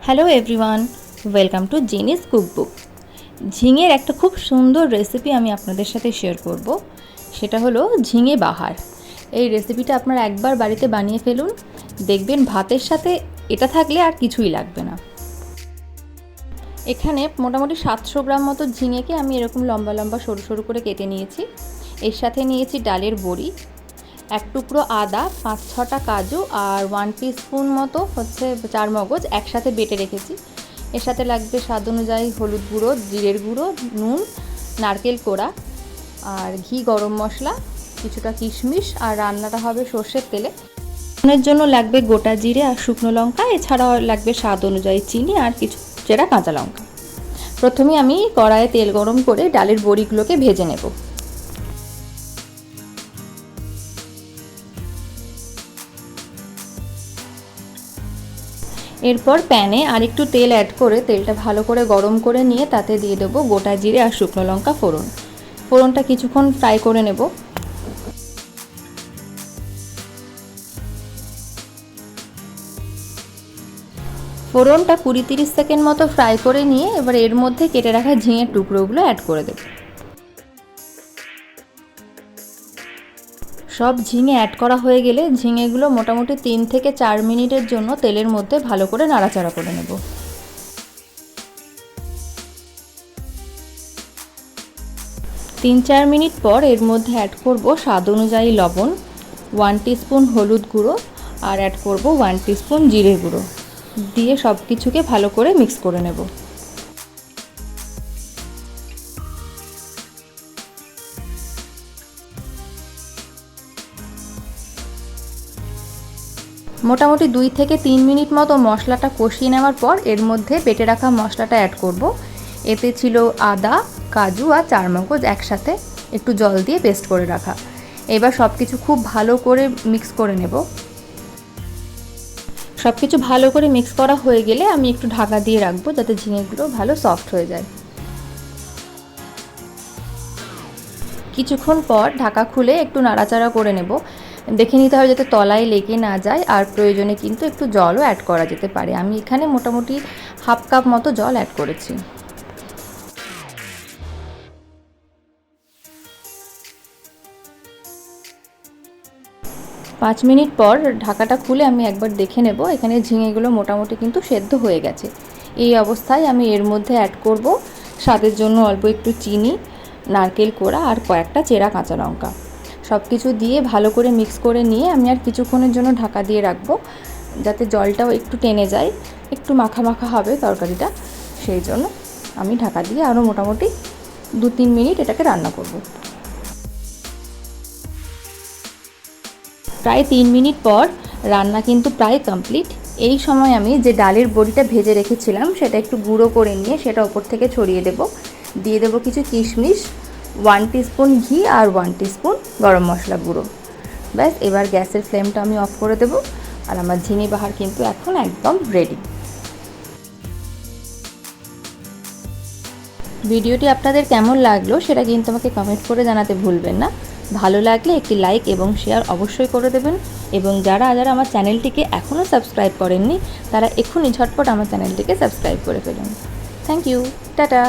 Hello everyone, welcome to জিনিস cookbook. ঝিঙের একটা খুব সুন্দর রেসিপি আমি আপনাদের সাথে শেয়ার করব। সেটা হলো ঝিঙে বাহার। এই রেসিপিটা আপনারা একবার বাড়িতে বানিয়ে ফেলুন, দেখবেন ভাতের সাথে এটা থাকলে আর কিছুই লাগবে না। এখানে মোটামুটি 700 গ্রাম মতো ঝিঙেকে আমি এরকম লম্বা লম্বা সরু সরু করে কেটে নিয়েছি। এর সাথে নিয়েছি ডালের বড়ি, এক টুকরো আদা, 5-6টা কাজু আর 1 টিস্পুন মতো চারমগজ একসাথে বেটে রেখেছি। এর সাথে লাগবে স্বাদ অনুযায়ী হলুদ গুঁড়ো, জিরের গুঁড়ো, নুন, নারকেল কোড়া আর ঘি, গরম মশলা, কিছুটা কিশমিশ, আর রান্নাটা হবে সর্ষের তেলে। এর জন্য লাগবে গোটা জিরে আর শুকনো লঙ্কা, এছাড়াও লাগবে স্বাদ অনুযায়ী চিনি আর কিছু চেরা কাঁচা লঙ্কা। প্রথমে আমি কড়াইয়ে তেল গরম করে ডালের বড়িগুলোকে ভেজে নেব। এরপর প্যানে আরেকটু তেল অ্যাড করে তেলটা ভালো করে গরম করে নিয়ে তাতে দিয়ে দেবো গোটা জিরে আর শুকনো লঙ্কা ফোড়নটা কিছুক্ষণ ফ্রাই করে নেব। ফোড়নটা 20-30 সেকেন্ড মতো ফ্রাই করে নিয়ে এবার এর মধ্যে কেটে রাখা ঝিঙের টুকরোগুলো অ্যাড করে দেব। সব ঝিঙে অ্যাড করা হয়ে গেলে ঝিঙেগুলো মোটামুটি 3 থেকে 4 মিনিটের জন্য তেলের মধ্যে ভালো করে নাড়াচাড়া করে নেব। 3-4 মিনিট পর এর মধ্যে অ্যাড করব স্বাদ অনুযায়ী লবণ, 1 টিস্পুন হলুদ গুঁড়ো আর অ্যাড করব 1 টিস্পুন জিরে গুঁড়ো দিয়ে সব কিছুকে ভালো করে মিক্স করে নেব। মোটামুটি 2 থেকে 3 মিনিট মতো মশলাটা কষিয়ে নেওয়ার পর এর মধ্যে বেটে রাখা মশলাটা অ্যাড করব। এতে ছিল আদা, কাজু আর চারমগজ একসাথে একটু জল দিয়ে পেস্ট করে রাখা। এবার সব কিছু খুব ভালো করে মিক্স করে নেব। সব কিছু ভালো করে মিক্স করা হয়ে গেলে আমি একটু ঢাকা দিয়ে রাখবো যাতে ঝিঙেগুলো ভালো সফট হয়ে যায়। কিছুক্ষণ পর ঢাকা খুলে একটু নাড়াচাড়া করে নেব। দেখে নিতে হবে যাতে তলায় লেগে না যায়, আর প্রয়োজনে কিন্তু একটু জলও অ্যাড করা যেতে পারে। আমি এখানে মোটামুটি হাফ কাপ মতো জল অ্যাড করেছি। পাঁচ মিনিট পর ঢাকাটা খুলে আমি একবার দেখে নেব। এখানে ঝিঙেগুলো মোটামুটি কিন্তু সেদ্ধ হয়ে গেছে। এই অবস্থায় আমি এর মধ্যে অ্যাড করব স্বাদের জন্য অল্প একটু চিনি, নারকেল কোড়া আর কয়েকটা চেরা কাঁচা লঙ্কা। সব কিছু দিয়ে ভালো করে মিক্স করে নিয়ে আমি আর কিছুক্ষণের জন্য ঢাকা দিয়ে রাখবো যাতে জলটাও একটু টেনে যায়, একটু মাখা মাখা হবে তরকারিটা। সেই জন্য আমি ঢাকা দিয়ে আরও মোটামুটি 2-3 মিনিট এটাকে রান্না করব। প্রায় 3 মিনিট পর রান্না কিন্তু প্রায় কমপ্লিট। এই সময় আমি যে ডালের বড়িটা ভেজে রেখেছিলাম সেটা একটু গুঁড়ো করে নিয়ে সেটা ওপর থেকে ছড়িয়ে দেব। দিয়ে দেবো কিছু কিশমিশ, 1 টিস্পুন ঘি আর 1 টিস্পুন গরম মশলা গুঁড়ো। ব্যাস, এবার গ্যাসের ফ্লেমটা আমি অফ করে দেব। আর আমার ঝিঙে বাহার কিন্তু এখন একদম রেডি। ভিডিওটি আপনাদের কেমন লাগলো সেটা কিন্তু আমাকে কমেন্ট করে জানাতে ভুলবেন না। ভালো লাগলে একটি লাইক এবং শেয়ার অবশ্যই করে দেবেন, এবং যারা আমার চ্যানেলটিকে এখনও সাবস্ক্রাইব করেননি তারা এক্ষুনি ঝটপট আমার চ্যানেলটিকে সাবস্ক্রাইব করে ফেলুন। Thank you, tata.